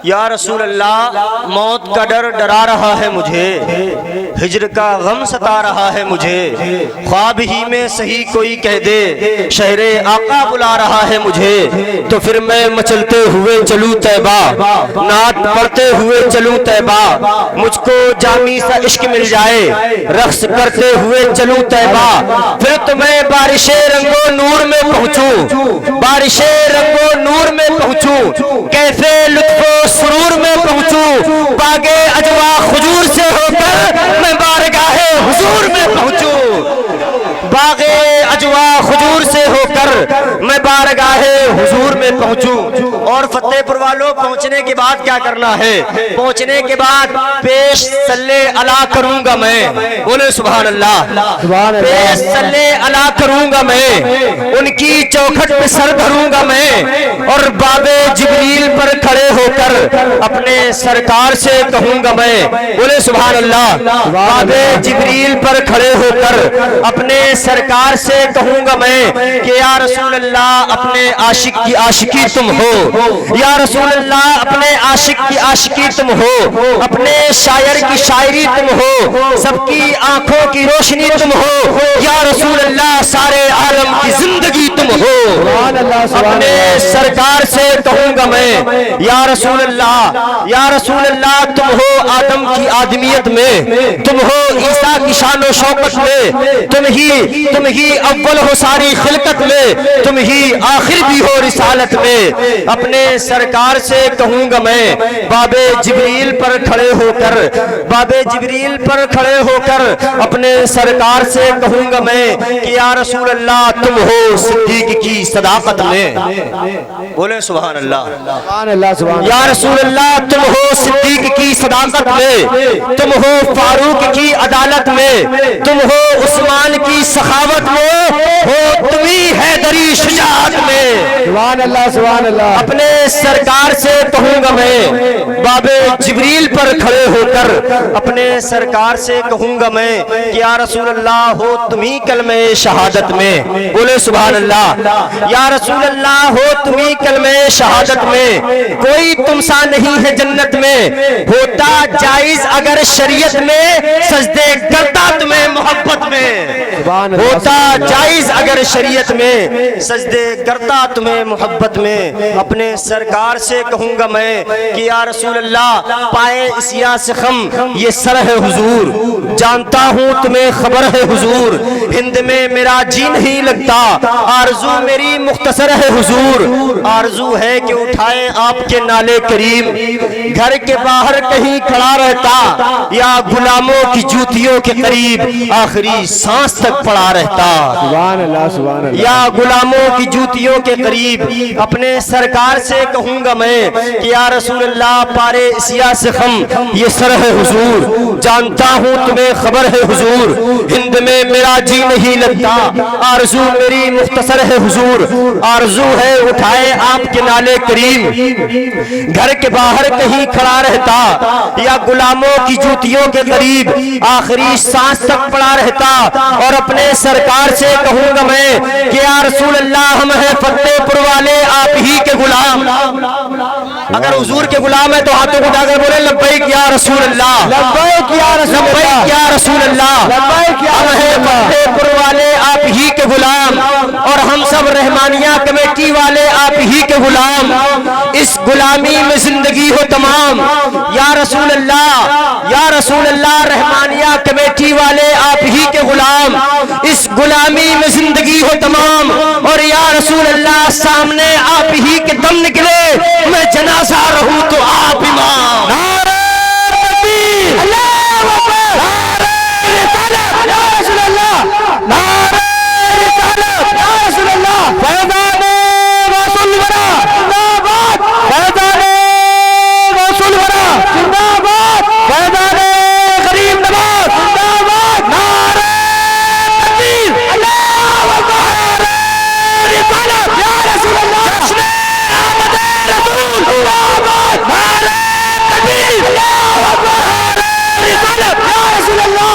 یا رسول اللہ موت کا ڈر ڈرا رہا ہے مجھے، ہجر کا غم ستا رہا ہے مجھے، خواب ہی میں صحیح کوئی کہہ دے شہر آقا بلا رہا ہے مجھے، تو پھر میں مچلتے ہوئے چلوں طیبہ، نعت پڑھتے ہوئے چلوں طیبہ، مجھ کو جامی سا عشق مل جائے رقص کرتے ہوئے چلوں طیبہ، پھر تو میں بارش رنگ و نور میں پہنچوں، بارش رنگ و نور میں پہنچوں، کیفے لطف و سرور میں پہنچوں، باغ اجوا خجور سے ہو کر میں بارگاہ حضور میں پہنچوں، باغ اجوا خجور سے ہو کر میں بارگاہ حضور میں پہنچوں۔ اور فتح پور والوں پہنچنے کے بعد کیا کرنا ہے؟ پہنچنے کے بعد پیش صلی علی کروں گا میں، بولے سبحان اللہ، پیش صلی علی کروں گا میں، ان کی چوکھٹ پہ سر دھروں گا میں، اور باب جبریل پر کھڑے ہو کر اپنے سرکار سے کہوں گا میں، بولے سبحان اللہ، باب جبریل پر کھڑے ہو کر اپنے سرکار سے کہوں گا میں کہ یا رسول اللہ اپنے عاشق کی عاشقی تم ہو، یا رسول اللہ اپنے عاشق کی عاشقی تم ہو، اپنے شاعر کی شاعری تم ہو، سب کی آنکھوں کی روشنی تم ہو، یا رسول اللہ سارے عالم کی زندگی تم ہو، اپنے سرکار سے کہوں گا میں یا رسول اللہ، یا رسول اللہ تم ہو آدم کی آدمیت میں، تم ہو عیسیٰ کی شان و شوکت میں، تم ہی اول ہو ساری خلقت میں، تم ہی آخر بھی ہو رسالت میں، اپنے سرکار سے کہوں گا میں باب جبریل پر کھڑے ہو کر، باب جبریل پر کھڑے ہو کر اپنے سرکار سے کہوں گا میں کہ یا رسول اللہ تم ہو صدیق کی صداقت میں، بولے سبحان اللہ، یا رسول اللہ تم ہو صدیق کی صداقت میں، تم ہو فاروق کی عدالت میں، تم ہو عثمان کی سخاوت میں، ہو تمہیں حیدری شجاعت میں، سبحان اللہ سبحان اللہ، اپنے سرکار سے کہوں گا میں باب جبریل پر کھڑے ہو کر اپنے سرکار سے کہوں گا میں کہ یا رسول اللہ ہو تمہیں کلمہ شہادت میں، بولے سبحان اللہ، یا رسول اللہ ہو تمہیں کلمہ شہادت میں، کوئی تم سا نہیں ہے جنت میں، ہوتا جائز اگر شریعت میں سجدے کرتا تمہیں محبت میں، ہوتا جائز اگر شریعت میں سجدے کرتا تمہیں محبت میں، اپنے سرکار سے کہوں گا میں کہ یا رسول اللہ پائے اسیا سے خم یہ سر ہے حضور، جانتا ہوں تمہیں خبر ہے حضور، ہند میں میرا جی نہیں لگتا، آرزو میری مختصر ہے حضور، آرزو ہے کہ اٹھائے آپ کے نالے کریم، گھر کے باہر کہیں کھڑا رہتا یا غلاموں کی جوتیوں کے قریب آخری سانس تک پڑا رہتا، یا غلاموں کی جوتیوں کے قریب اپنے سرکار سے کہوں گا میں کہ یا رسول اللہ پارے اسیا سے خم یہ سر ہے حضور، جانتا ہوں تمہیں خبر ہے حضور، ہند میں میرا جی نہیں لگتا، آرزو میری مختصر ہے حضور، آرزو ہے اٹھائے آپ کے نالے کریم، گھر کے باہر کہیں کھڑا رہتا یا غلاموں کی جوتیوں کے قریب آخری سانس تک پڑا رہتا، اور اپنے سرکار سے کہوں گا میں کہ یا رسول اللہ ہم ہیں فتح پور والے آپ ہی کے غلام، اگر حضور کے غلام ہے تو ہاتھوں کو اٹھا کر بولے لبیک یا رسول اللہ، لبیک یا رسول اللہ، ہم ہیں فتح پور والے آپ ہی کے غلام، اور ہم سب رحمانیہ کمیٹی والے آپ ہی کے غلام، اس غلامی میں زندگی ہو تمام، یا رسول اللہ، یا رسول اللہ رحمانیہ کمیٹی والے آپ ہی کے غلام، اس غلامی میں زندگی ہو تمام، اور یا رسول اللہ سامنے آپ ہی کے دم نکلے میں جنازہ رہوں تو آپ امام، نعرہ تکبیر، اللہ اکبر، نعرہ رسالت، یا رسول اللہ، نعرہ رسالت، یا رسول اللہ، فیضان رسول ورا زندہ باد، فیضان رسول ورا زندہ باد، فیضان غریب نواز زندہ باد، نعرہ تکبیر، اللہ اکبر، رسالت، یا رسول اللہ، جشن آمد رسول زندہ باد، نعرہ تکبیر، اللہ اکبر، رسالت، یا رسول اللہ،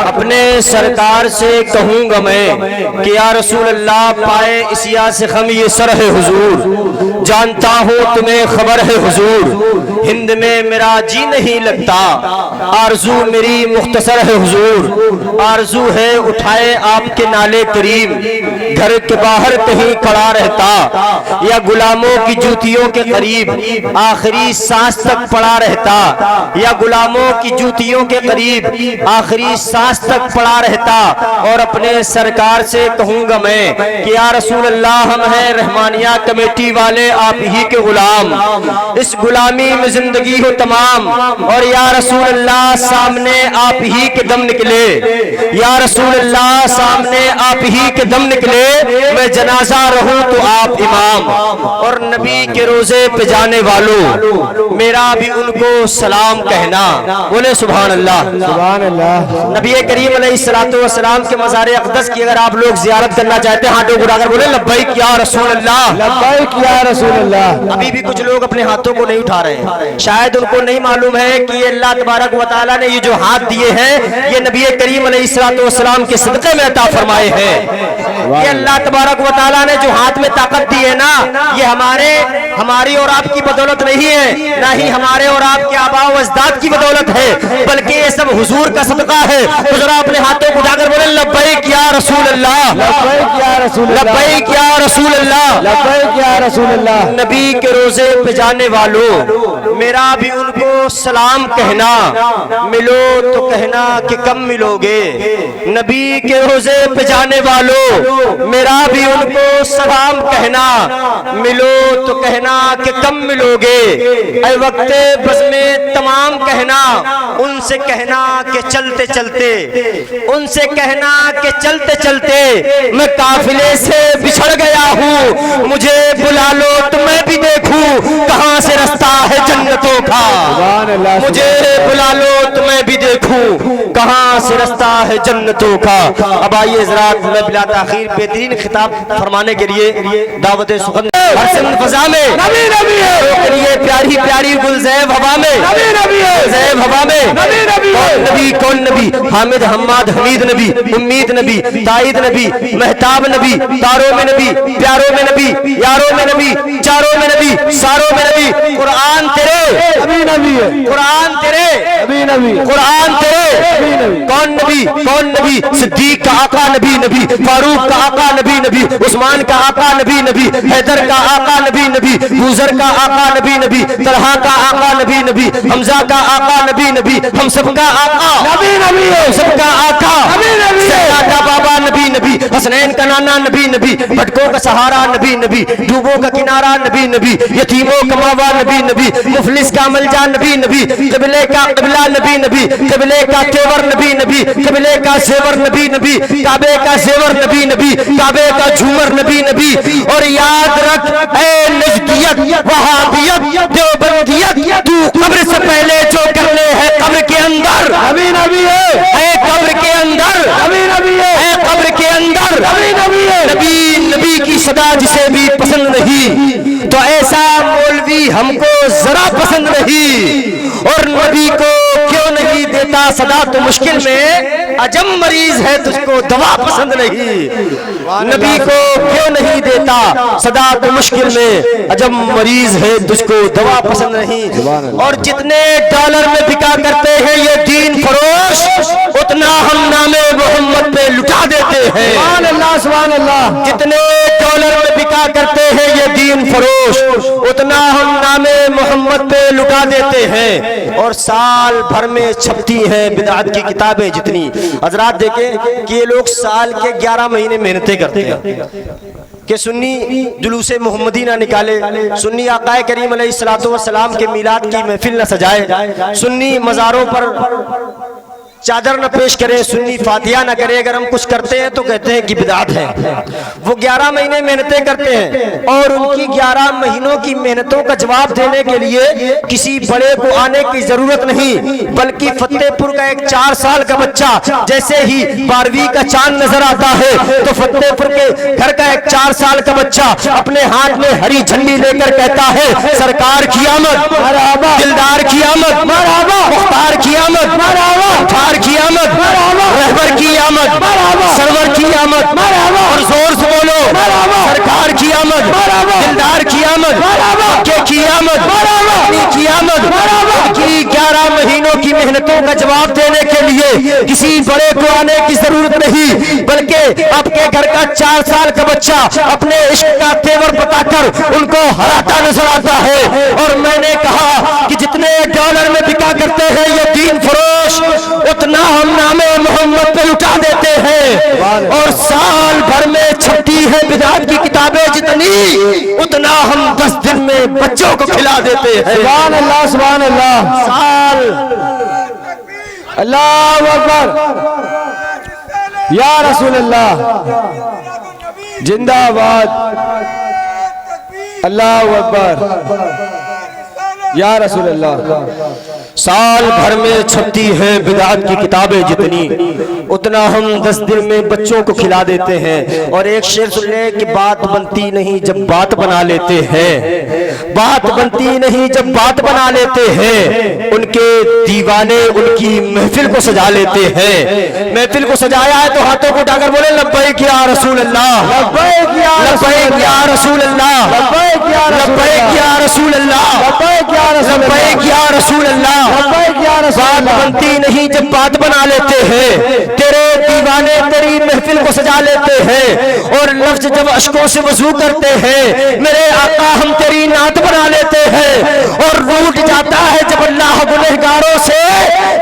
اپنے سرکار سے کہوں گا میں کہ یا رسول اللہ پائے اسیا سے خم یہ سر ہے حضور، جانتا ہوں تمہیں خبر ہے حضور، ہند میں میرا جی نہیں لگتا، آرزو میری مختصر ہے حضور، آرزو ہے اٹھائے آپ کے نالے کریم، گھر کے باہر کہیں کھڑا رہتا یا غلاموں کی جوتیوں کے قریب آخری سانس تک پڑا رہتا، یا غلاموں کی جوتیوں کے قریب آخری سانس تک پڑا رہتا، اور اپنے سرکار سے کہوں گا میں کہ یا رسول اللہ ہم ہیں رحمانیہ کمیٹی والے آپ ہی کے غلام، اس غلامی میں زندگی ہو تمام، اور یا رسول اللہ سامنے آپ ہی کے دم نکلے، یا رسول اللہ سامنے آپ ہی کے دم نکلے، میں جنازہ رہوں تو آپ امام، اور نبی کے روزے پہ جانے والوں میرا بھی ان کو سلام کہنا، بولے سبحان اللہ سبحان اللہ۔ نبی کریم علیہ السلام کے مزار اقدس کی اگر آپ لوگ زیارت کرنا چاہتے ہیں ہاتھوں اٹھا کر بولے لبیک یا رسول اللہ، لبیک یا رسول اللہ۔ ابھی بھی کچھ لوگ اپنے ہاتھوں کو نہیں اٹھا رہے ہیں، شاید ان کو نہیں معلوم ہے کہ یہ اللہ تبارک و تعالیٰ نے یہ جو ہاتھ دیے ہیں یہ نبی کریم علیہ السلام کے صدقے میں عطا فرمائے ہیں، یہ اللہ تبارک و تعالیٰ نے جو ہاتھ میں طاقت دی ہے نا یہ ہماری اور آپ کی بدولت نہیں ہے، نہ ہی ہمارے اور آپ کے آباء و اجداد کی بدولت ہے، بلکہ یہ سب حضور کا صدقہ ہے۔ تو ذرا اپنے ہاتھوں کو اٹھا کر بولے لبیک یا رسول اللہ، لبیک یا رسول اللہ، لبیک یا رسول اللہ، لبیک یا رسول اللہ۔ نبی کے روزے پہ جانے والوں میرا بھی ان کو سلام کہنا، ملو تو کہنا کہ کم ملو گے، نبی کے روزے پہ جانے والوں میرا بھی ان کو سلام کہنا، ملو تو کہنا کہ کم ملو گے، اے وقت بس میں تمام کہنا، ان سے کہنا کہ چلتے چلتے، ان سے کہنا کہ چلتے چلتے میں قافلے سے بچھڑ گیا ہوں، مجھے بلا لو تو میں بھی دیکھوں کہاں سے رستہ ہے جنتوں کا، مجھے بلا لو تو میں بھی دیکھوں کہاں سے رستہ ہے جنتوں کا۔ اب آئیے حضرات میں بلا تاخیر بہترین خطاب فرمانے کے لیے دعوت سخن ہر سمت فضا میں نبی نبی ہے، کے لیے پیاری پیاری گلزیب ہوا میں، نبی نبی ہے، گلزیب ہوا میں، نبی نبی ہے، کون نبی کون نبی، حامد حماد حمید نبی، امید نبی، تائید نبی، مہتاب نبی، تاروں میں نبی، پیاروں میں نبی، یاروں میں نبی، چاروں میں نبی، ساروں میں نبی، قرآن تیرے، نبی نبی ہے، قرآن تیرے، نبی نبی ہے، قرآن تیرے، کون نبی کون نبی، صدیق کا آقا نبی نبی، فاروق کا آقا نبی نبی، عثمان کا آقا نبی نبی، حیدر کا آقا نبی نبی، بوذر کا آقا نبی نبی، طلحہ کا آقا نبی نبی، حمزہ کا آقا نبی نبی، ہم سب کا آقا نبی نبی ہے، سب کا آقا نبی نبی ہے، سیدہ کا بابا نبی نبی، حسنین کا نانا نبی نبی، بھٹکوں کا سہارا نبی نبی، ڈوبوں کا کنارہ نبی نبی، یتیموں کا ماوا نبی نبی، مفلس کا ملجا نبی نبی، قبلے کا قبلہ نبی نبی، قبلے کا تیور نبی نبی، قبلے کا زیور نبی نبی، کعبے کا زیور نبی نبی، کعبے کا جھومر نبی نبی، اور یاد رکھ اے نجدیت وہابیت دیوبندیت تو قبر سے پہلے جو کرنے ہیں قبر کے اندر، نبی نبی ہے، اے قبر کے اندر، نبی نبی ہے، اے قبر کے اندر، نبی نبی ہے، نبی کی صدا جسے بھی پسند نہیں تو ایسا مولوی ہم کو ذرا پسند نہیں، اور نبی کو کیوں نہیں دیتا صدا تو مشکل میں عجم مریض ہے تجھ کو دوا پسند نہیں، نبی کو کیوں نہیں دیتا صدا تو مشکل میں عجم مریض ہے تجھ کو دوا پسند نہیں، اور جتنے ڈالر میں بکا کرتے ہیں یہ دین فروش اتنا ہم نام محمد پہ لٹا دیتے ہیں، سبحان اللہ سبحان اللہ، جتنے ڈالر میں بکا کرتے ہیں یہ دین فروش اتنا ہم نام محمد پہ لٹا دیتے ہیں، اور سال بھر میں چھپتی ہیں بدعت کی کتابیں جتنی، حضرات دیکھیں کہ یہ لوگ سال کے 11 مہینے محنتیں کرتے ہیں کہ سنی جلوس محمدی نہ نکالے، سنی آقا کریم علیہ السلام کے میلاد کی محفل نہ سجائے، سنی مزاروں پر چادر نہ پیش کرے، سنی فاتحہ نہ کرے، اگر ہم کچھ کرتے ہیں تو کہتے ہیں کہ بدعت ہے۔ وہ 11 مہینے محنتیں کرتے ہیں اور ان کی 11 مہینوں کی محنتوں کا جواب دینے کے لیے کسی بڑے کو آنے کی ضرورت نہیں، بلکہ فتح پور کا ایک 4 سال کا بچہ جیسے ہی 12ویں کا چاند نظر آتا ہے تو فتح پور کے گھر کا ایک 4 سال کا بچہ اپنے ہاتھ میں ہری جھنڈی لے کر کہتا ہے سرکار کی آمد، دلدار کی آمد، مختار کی آمد، کی آمد، رہبر کی آمد، سرور کی آمد، اور زور سے بولو سرکار کی آمد، دلدار کی آمد، کی آمد کی آمد کی 11 مہینوں کی محنتوں کا جواب دینے کے لیے کسی بڑے کو آنے کی ضرورت نہیں، بلکہ آپ کے گھر کا 4 سال کا بچہ اپنے عشق کا تیور بتا کر ان کو ہراتا نظر آتا ہے۔ اور میں نے کہا کہ جتنے ڈالر میں بکا کرتے ہیں یہ دین فروش، اتنا ہم نام محمد پہ لٹا دیتے ہیں، اور سال بھر میں چھپتی ہے بدعت کی کتابیں جتنی، اتنا ہم 10 دن میں بچوں کو کھلا دیتے ہیں۔ سبحان اللہ سبحان اللہ، سال اللہ اکبر، یا رسول اللہ زندہ باد، اللہ اکبر، یا رسول اللہ۔ سال بھر میں چھپتی ہیں بدعت کی کتابیں جتنی، اتنا ہم 10 دن میں بچوں کو کھلا دیتے ہیں۔ اور ایک شعر سن لے کہ بات بنتی نہیں جب بات بنا لیتے ہیں، بات بنتی نہیں جب بات بنا لیتے ہیں، ان کے دیوانے ان کی محفل کو سجا لیتے ہیں۔ محفل کو سجایا ہے تو ہاتھوں کو اٹھا کر بولے لبیک یا رسول اللہ، لبیک یا لبیک یا رسول اللہ، لبیک یا لبیک یا رسول اللہ، لبیک یا رسول اللہ، لبیک یا رسول اللہ۔ لبیک یا رسول بات اللہ۔ بنتی نہیں جب بات بنا لیتے ہیں، تیرے دیوانے تیری محفل کو سجا لیتے ہیں، اور لفظ جب اشکوں سے وضو کرتے ہیں میرے آقا ہم تیری نعت بنا لیتے ہیں، اور روٹ جاتا ہے جب اللہ گنہگاروں سے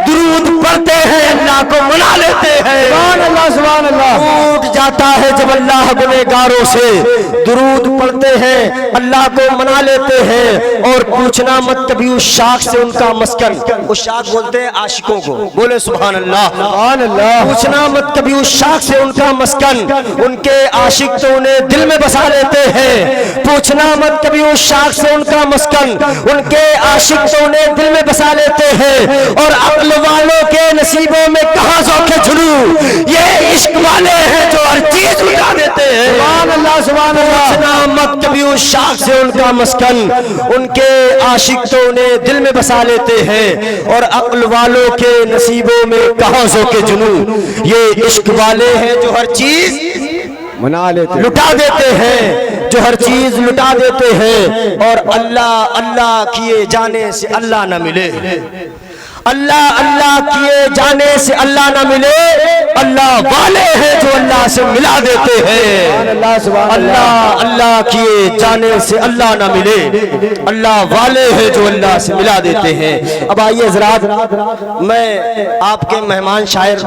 درود پڑھتے ہیں اللہ کو منا لیتے ہیں۔ سبحان اللہ سبحان اللہ، ٹوٹ جاتا ہے جب اللہ گنہگاروں سے درود پڑھتے ہیں اللہ کو منا لیتے ہیں۔ اور پوچھنا مت کبھی اس شاخ سے ان کا مسکن، اس شاخ بولتے ہیں عاشقوں کو، بولے سبحان اللہ، سبحان اللہ، پوچھنا مت کبھی اس شاخ سے ان کا مسکن، ان کے عاشق تو انہیں دل میں بسا لیتے ہیں۔ پوچھنا مت کبھی اس شاخ سے ان کا مسکن، ان کے عاشق تو انہیں دل میں بسا لیتے ہیں۔ اور عقل والوں کے نصیبوں میں کہاں ذوق جھلو، یہ عشق والے ہیں جو ہر چیز مٹا دیتے ہیں۔ سبحان اللہ سبحان اللہ، پوچھنا مت کبھی اس شاخ سے ان کا مسکن، ان کے عاشق تو انہیں دل میں بسا لیتے ہیں۔ اور عقل والوں کے نصیبوں میں کہاں ذوق جنون، یہ عشق والے ہیں جو ہر چیز منا لیتے ہیں۔ لٹا دیتے ہیں، جو ہر چیز لٹا دیتے ہیں۔ اور اللہ اللہ کیے جانے سے اللہ نہ ملے، اللہ اللہ کیے جانے سے اللہ نہ ملے، اللہ والے ہیں جو اللہ سے ملا دیتے ہیں۔ اللہ سبحان اللہ اللہ کیے جانے سے اللہ نہ ملے، اللہ والے ہیں جو اللہ سے ملا دیتے ہیں۔ اب آئیے حضرات، میں آپ کے مہمان شاعر